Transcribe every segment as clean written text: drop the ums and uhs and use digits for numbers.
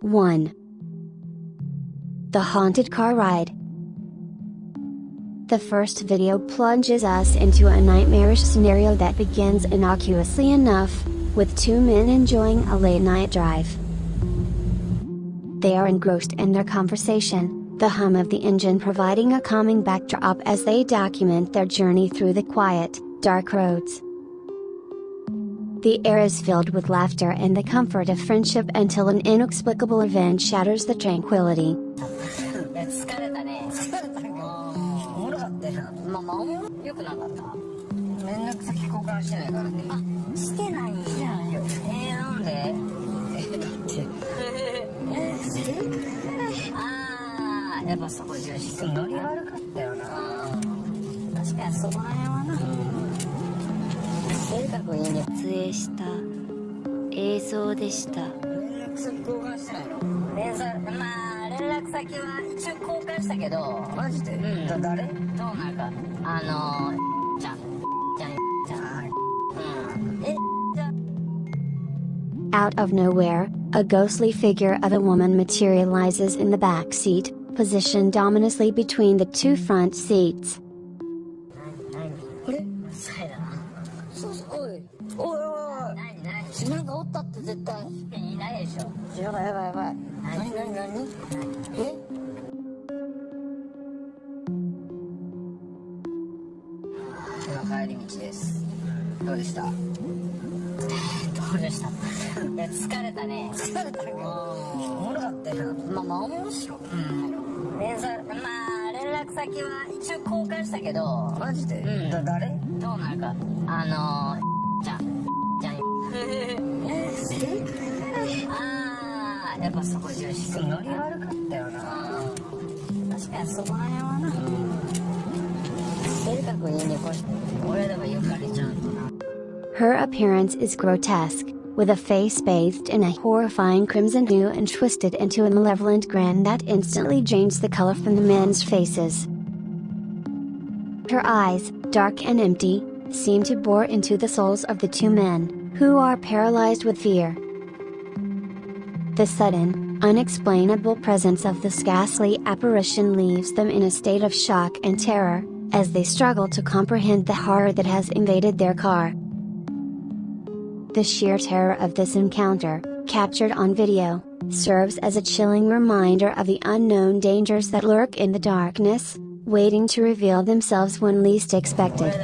1. The haunted car ride. The first video plunges us into a nightmarish scenario that begins innocuously enough, with two men enjoying a late-night drive. They are engrossed in their conversation, the hum of the engine providing a calming backdrop as they document their journey through the quiet, dark roads. The air is filled with laughter and the comfort of friendship until an inexplicable event shatters the tranquility. Out of nowhere, a ghostly figure of a woman materializes in the back seat, positioned ominously between the two front seats. Her appearance is grotesque, with a face bathed in a horrifying crimson hue and twisted into a malevolent grin that instantly drains the color from the men's faces. Her eyes, dark and empty, seem to bore into the souls of the two men, who are paralyzed with fear. The sudden, unexplainable presence of this ghastly apparition leaves them in a state of shock and terror, as they struggle to comprehend the horror that has invaded their car. The sheer terror of this encounter, captured on video, serves as a chilling reminder of the unknown dangers that lurk in the darkness, waiting to reveal themselves when least expected.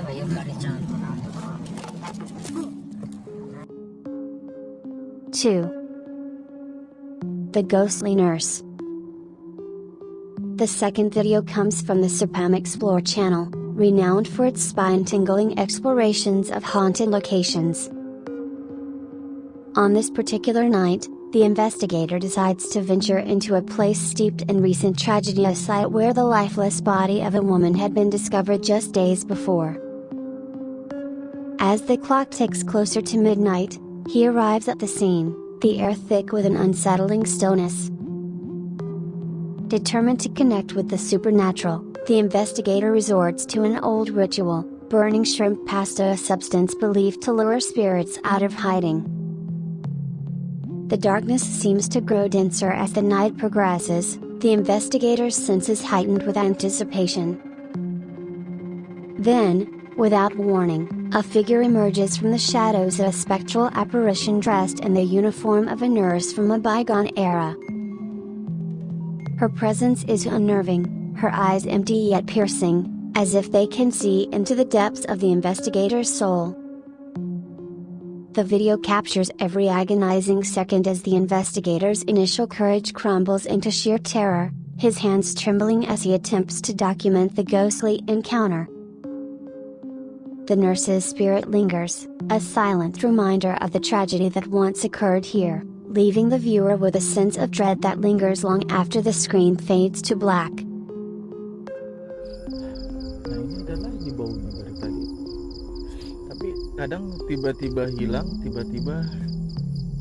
2. The ghostly nurse. The second video comes from the Serpam Explore channel, renowned for its spine-tingling explorations of haunted locations. On this particular night, the investigator decides to venture into a place steeped in recent tragedy, a site where the lifeless body of a woman had been discovered just days before. As the clock ticks closer to midnight, he arrives at the scene, the air thick with an unsettling stillness. Determined to connect with the supernatural, the investigator resorts to an old ritual, burning shrimp pasta, a substance believed to lure spirits out of hiding. The darkness seems to grow denser as the night progresses, the investigator's senses heightened with anticipation. Then, without warning, a figure emerges from the shadows, a spectral apparition dressed in the uniform of a nurse from a bygone era. Her presence is unnerving, her eyes empty yet piercing, as if they can see into the depths of the investigator's soul. The video captures every agonizing second as the investigator's initial courage crumbles into sheer terror, his hands trembling as he attempts to document the ghostly encounter. The nurse's spirit lingers, a silent reminder of the tragedy that once occurred here, leaving the viewer with a sense of dread that lingers long after the screen fades to black. Nah, ini adalah di baunya dari tadi. Tapi kadang tiba-tiba hilang, tiba-tiba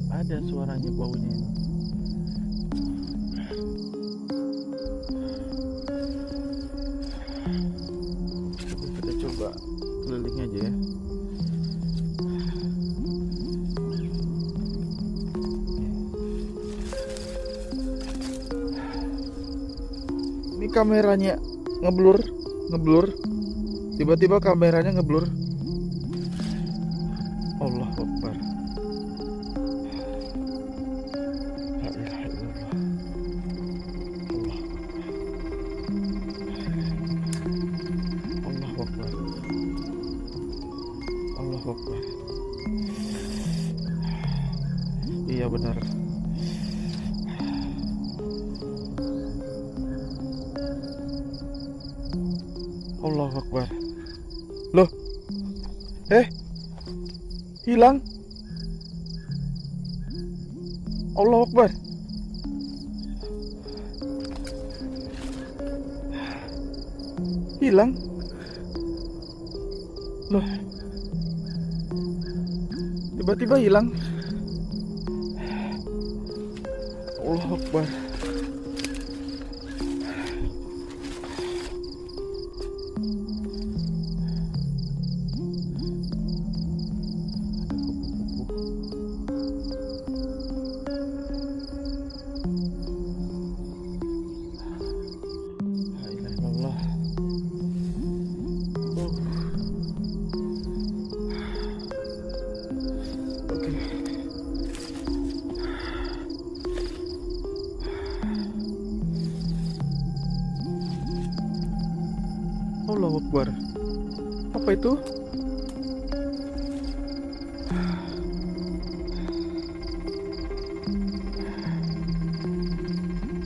ada suaranya baunya ini. Kita coba keliling aja ya. kameranya ngeblur. Tiba-tiba kameranya ngeblur. Allahu Akbar. La ilaha illallah. Allahu Akbar. Allahu Akbar. Iya benar. Allahu Akbar. Loh. Hilang. Allahu Akbar. Hilang. Loh. Tiba-tiba hilang. Allahu Akbar. Allahu Akbar. Apa itu?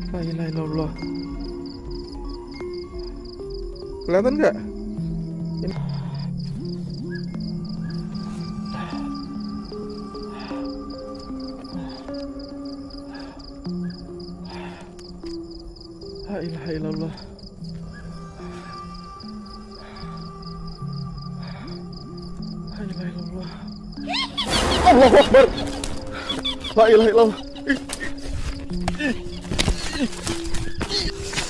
La ilaha illallah. Kelihatan nggak? Ini. La ilaha illallah. Allahu Akbar. La ilaha illallah.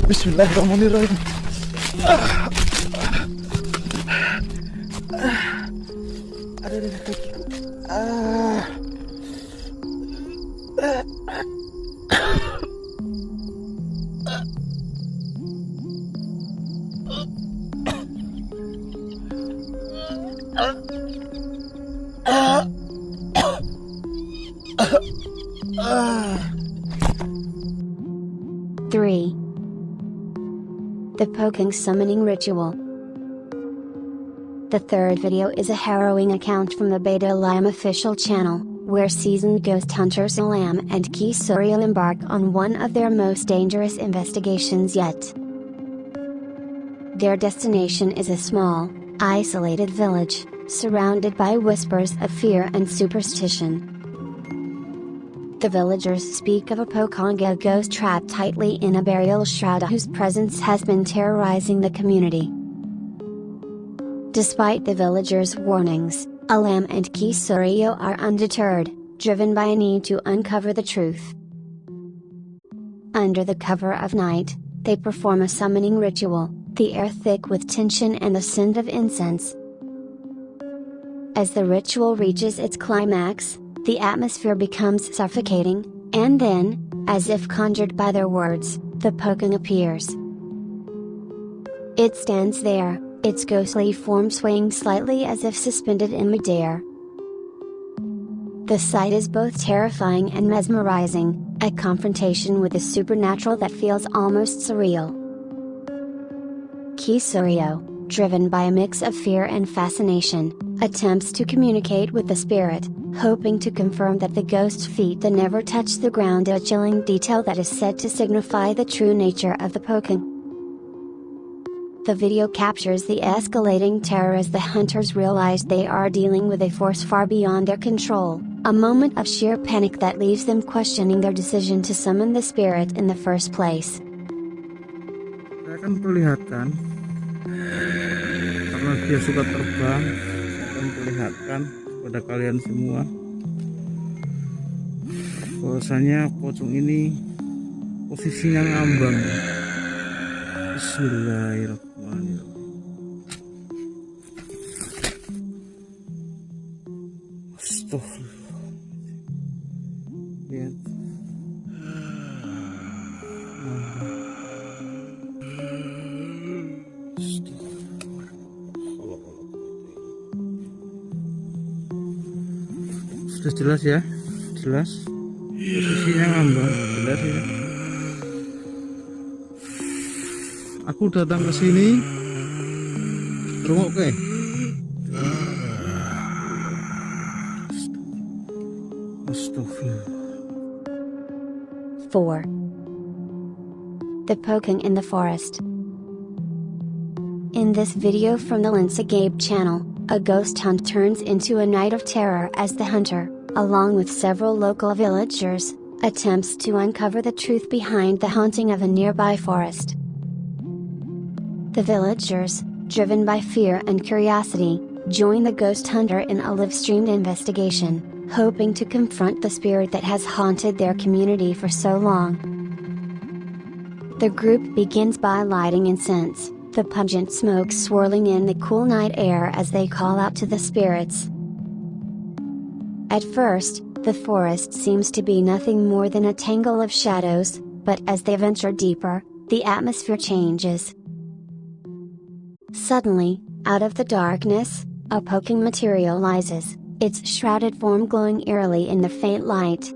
Bismillahirrahmanirrahim. Ada di kakiku. The poking summoning ritual. The third video is a harrowing account from the Beta Lam official channel, where seasoned ghost hunters Lam and Key Surreal embark on one of their most dangerous investigations yet. Their destination is a small, isolated village, surrounded by whispers of fear and superstition. The villagers speak of a Pokonga ghost trapped tightly in a burial shroud whose presence has been terrorizing the community. Despite the villagers' warnings, Alam and Kisurio are undeterred, driven by a need to uncover the truth. Under the cover of night, they perform a summoning ritual, the air thick with tension and the scent of incense. As the ritual reaches its climax, the atmosphere becomes suffocating, and then, as if conjured by their words, the Pokong appears. It stands there, its ghostly form swaying slightly as if suspended in midair. The sight is both terrifying and mesmerizing, a confrontation with the supernatural that feels almost surreal. Kisurio, driven by a mix of fear and fascination, attempts to communicate with the spirit, hoping to confirm that the ghost's feet that never touch the ground, a chilling detail that is said to signify the true nature of the Pokong. The video captures the escalating terror as the hunters realize they are dealing with a force far beyond their control, a moment of sheer panic that leaves them questioning their decision to summon the spirit in the first place. Saya akan perlihatkan, karena dia suka terbang, saya akan perlihatkan kepada kalian semua bahwasanya pocong ini posisinya ngambang. Bismillahirrahmanirrahim. Astagfirullah. Lihat. sudah jelas ya, jelas posisinya ngambang, jelas ya. Aku datang ke sini, oke. Astagfirullah. 4. The poking in the forest. In this video from the Gabe channel, a ghost hunt turns into a night of terror as the hunter, along with several local villagers, attempts to uncover the truth behind the haunting of a nearby forest. The villagers, driven by fear and curiosity, join the ghost hunter in a live-streamed investigation, hoping to confront the spirit that has haunted their community for so long. The group begins by lighting incense, the pungent smoke swirling in the cool night air as they call out to the spirits. At first, the forest seems to be nothing more than a tangle of shadows, but as they venture deeper, the atmosphere changes. Suddenly, out of the darkness, a poking materializes, its shrouded form glowing eerily in the faint light.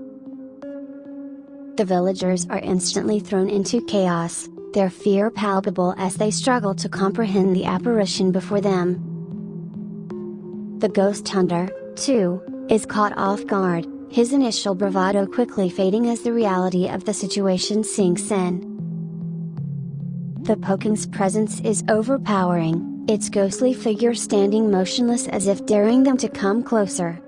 The villagers are instantly thrown into chaos, their fear palpable as they struggle to comprehend the apparition before them. The ghost hunter, too, is caught off guard, his initial bravado quickly fading as the reality of the situation sinks in. The poking's presence is overpowering, its ghostly figure standing motionless as if daring them to come closer.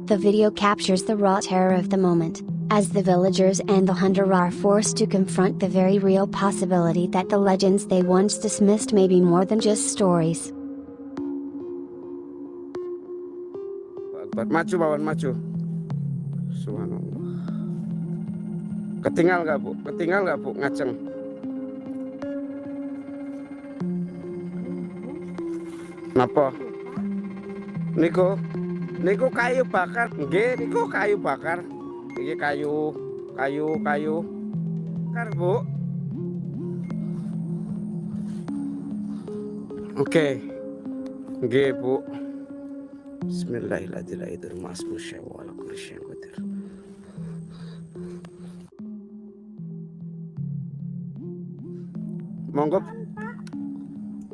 The video captures the raw terror of the moment, as the villagers and the hunter are forced to confront the very real possibility that the legends they once dismissed may be more than just stories. Maju bawan maju. Subhanallah. Ketinggal nggak bu? Ketinggal nggak bu? Ngaceng. Napa? Niku kayu bakar. Nggih, niku kayu bakar. Iki kayu bakar bu. Oke. Nggih bu. Bismillahirrahmanirrahim. Monggo.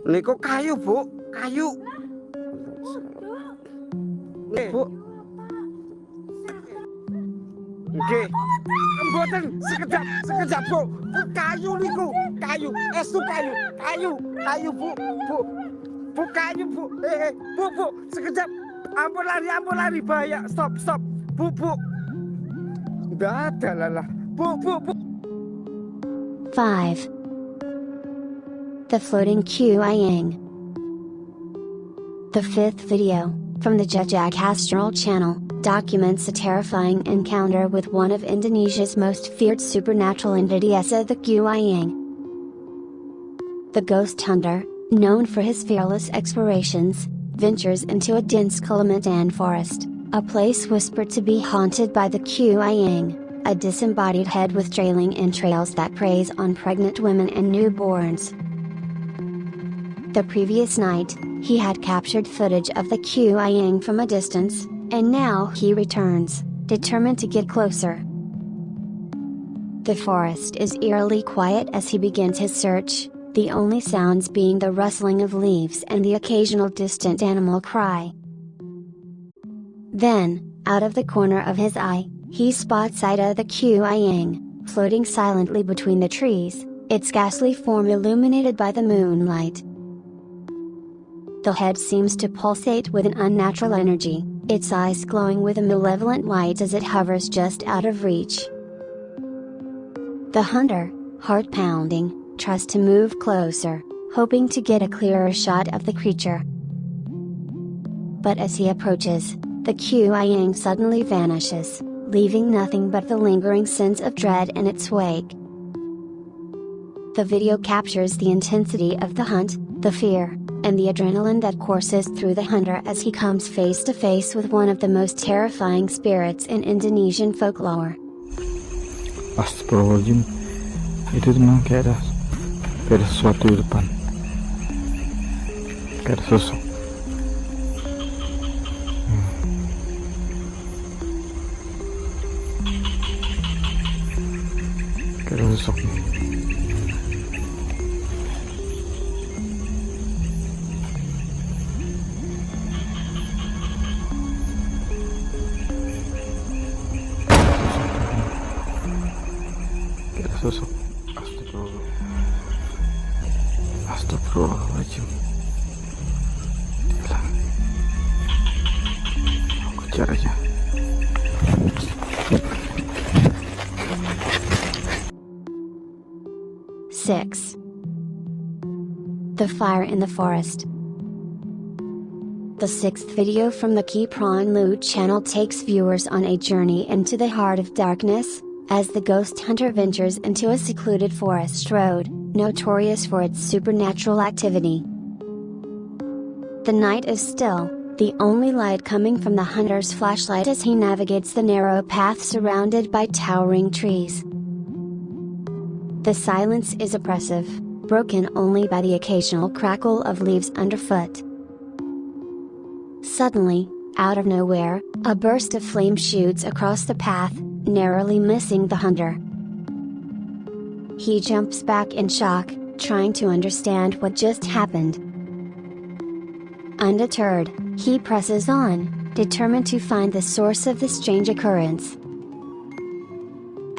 Niku kayu bu, kayu. Nih bu. Nggih. Mboten sekejap bu. Kayu niku, kayu. Estu kayu bu. Bu kayu bu. Bu, sekejap. Ampun lari bahaya. Stop. Bu. Enggak ada lah. Bu. 5. The floating Quyang. The fifth video, from the Jejak Astral channel, documents a terrifying encounter with one of Indonesia's most feared supernatural entities, the Quyang. The ghost hunter, known for his fearless explorations, ventures into a dense Kalimantan forest, a place whispered to be haunted by the Quyang, a disembodied head with trailing entrails that preys on pregnant women and newborns. The previous night, he had captured footage of the Quyang from a distance, and now he returns, determined to get closer. The forest is eerily quiet as he begins his search, the only sounds being the rustling of leaves and the occasional distant animal cry. Then, out of the corner of his eye, he spots Ida the Quyang, floating silently between the trees, its ghastly form illuminated by the moonlight. The head seems to pulsate with an unnatural energy, its eyes glowing with a malevolent light as it hovers just out of reach. The hunter, heart pounding, tries to move closer, hoping to get a clearer shot of the creature. But as he approaches, the Quyang suddenly vanishes, leaving nothing but the lingering sense of dread in its wake. The video captures the intensity of the hunt, the fear, and the adrenaline that courses through the hunter as he comes face to face with one of the most terrifying spirits in Indonesian folklore. Astagfirullahaladzim. Itu memang kayak ada sesuatu di depan, kayak ada sosok. Ada sosok. Ada sosok. Astagfirullahaladzim. Gila. Aku kejar aja. Six. The fire in the forest. The sixth video from the Keep On Loot channel takes viewers on a journey into the heart of darkness, as the ghost hunter ventures into a secluded forest road, notorious for its supernatural activity. The night is still, the only light coming from the hunter's flashlight as he navigates the narrow path surrounded by towering trees. The silence is oppressive, broken only by the occasional crackle of leaves underfoot. Suddenly, out of nowhere, a burst of flame shoots across the path, narrowly missing the hunter. He jumps back in shock, trying to understand what just happened. Undeterred, he presses on, determined to find the source of the strange occurrence.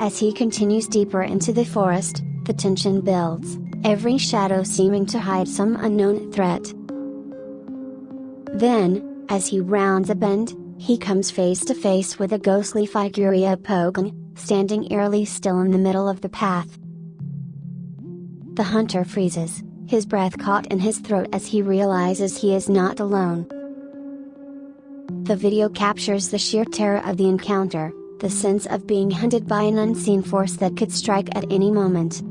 As he continues deeper into the forest, the tension builds, every shadow seeming to hide some unknown threat. Then, as he rounds a bend, he comes face to face with a ghostly figure standing eerily still in the middle of the path. The hunter freezes, his breath caught in his throat as he realizes he is not alone. The video captures the sheer terror of the encounter, the sense of being hunted by an unseen force that could strike at any moment.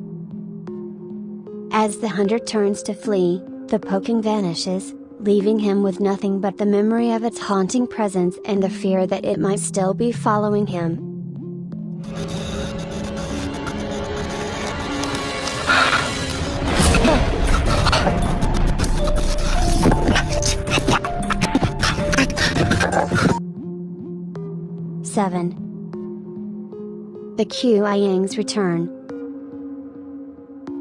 As the hunter turns to flee, the poking vanishes, leaving him with nothing but the memory of its haunting presence and the fear that it might still be following him. Seven. The Qiangs return.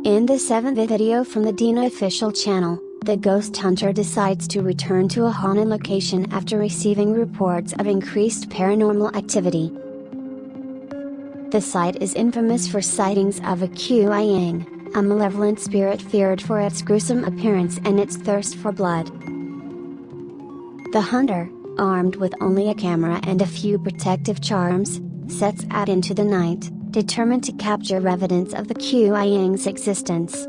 In the seventh video from the Dina official channel, the ghost hunter decides to return to a haunted location after receiving reports of increased paranormal activity. The site is infamous for sightings of a Qiang, a malevolent spirit feared for its gruesome appearance and its thirst for blood. The hunter, armed with only a camera and a few protective charms, sets out into the night, determined to capture evidence of the Qiang's existence.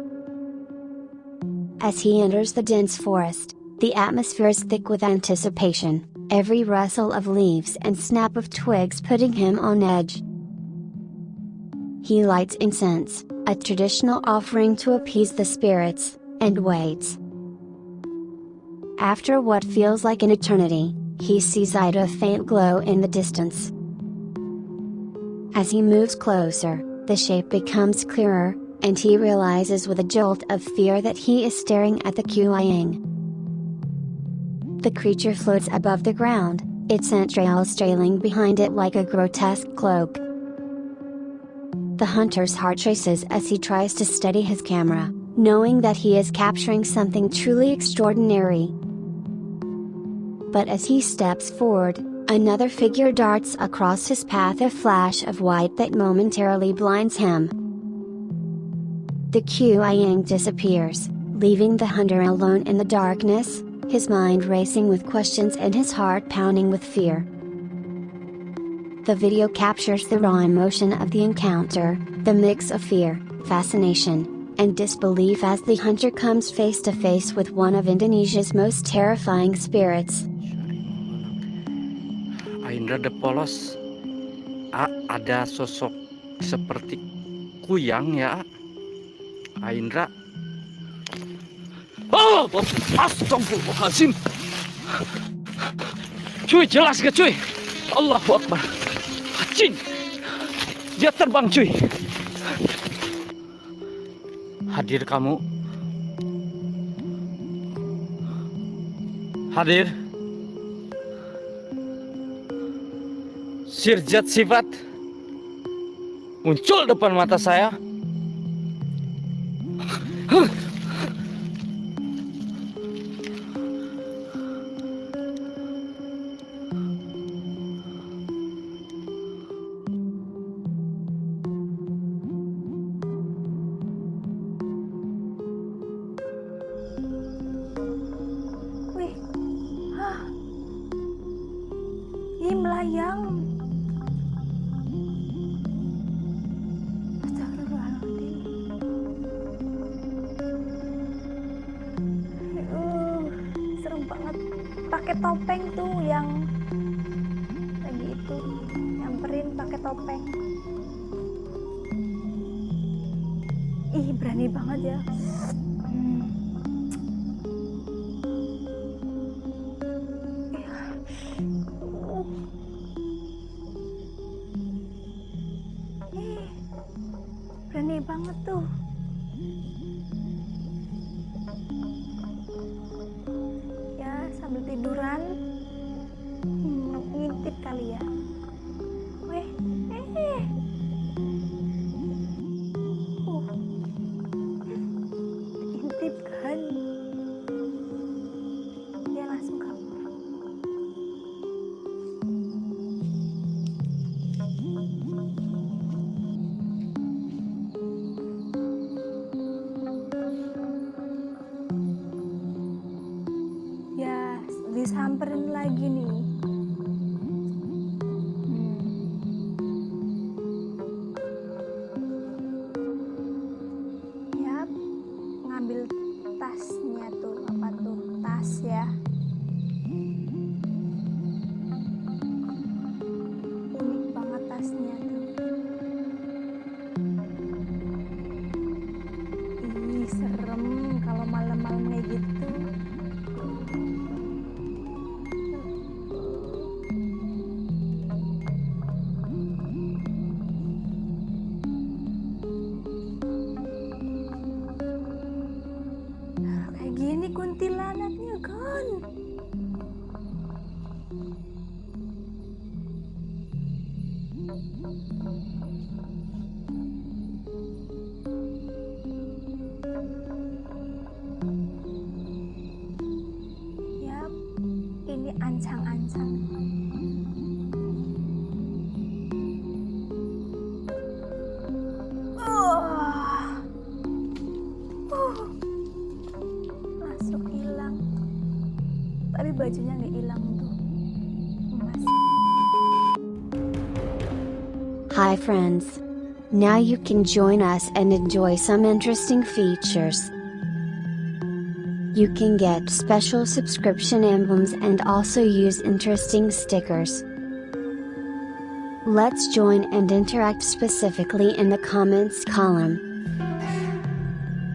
As he enters the dense forest, the atmosphere is thick with anticipation, every rustle of leaves and snap of twigs putting him on edge. He lights incense, a traditional offering to appease the spirits, and waits. After what feels like an eternity, he sees a faint glow in the distance. As he moves closer, the shape becomes clearer, and he realizes with a jolt of fear that he is staring at the Qiang. The creature floats above the ground, its entrails trailing behind it like a grotesque cloak. The hunter's heart races as he tries to steady his camera, knowing that he is capturing something truly extraordinary. But as he steps forward, another figure darts across his path, a flash of white that momentarily blinds him. The Qiang disappears, leaving the hunter alone in the darkness, his mind racing with questions and his heart pounding with fear. The video captures the raw emotion of the encounter, the mix of fear, fascination, and disbelief as the hunter comes face to face with one of Indonesia's most terrifying spirits. Indra de polos, ada sosok seperti kuyang ya, Indra. Oh, astagfirullahaladzim. Cuy, jelas gak cuy? Allahu Akbar. Cing, dia terbang cuy. Hadir kamu. Hadir. Sirjat sifat. muncul depan mata saya. Wih, ini melayang. Astagfirullahaladzim. Serem banget. Pakai topeng tuh yang lagi itu, nyamperin pakai topeng. Ih, berani banget ya. Berani banget tuh. Ya, sambil tiduran ngintip kali ya. Weh, ngintip kan. Dia langsung kabur. Ya, disamperin lagi nih. Yap, ngambil tasnya tuh, apa tuh, tas ya. Unik banget tasnya tuh. Ih, serem kalau malam-malam kayak gitu. Kayak gini kuntilanaknya kan. Yap, ini ancang-ancang. Langsung hilang. Tapi bajunya nggak hilang tuh. Masih. Hi friends. Now you can join us and enjoy some interesting features. You can get special subscription emblems and also use interesting stickers. Let's join and interact specifically in the comments column.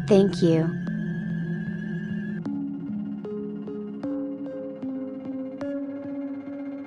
Thank you.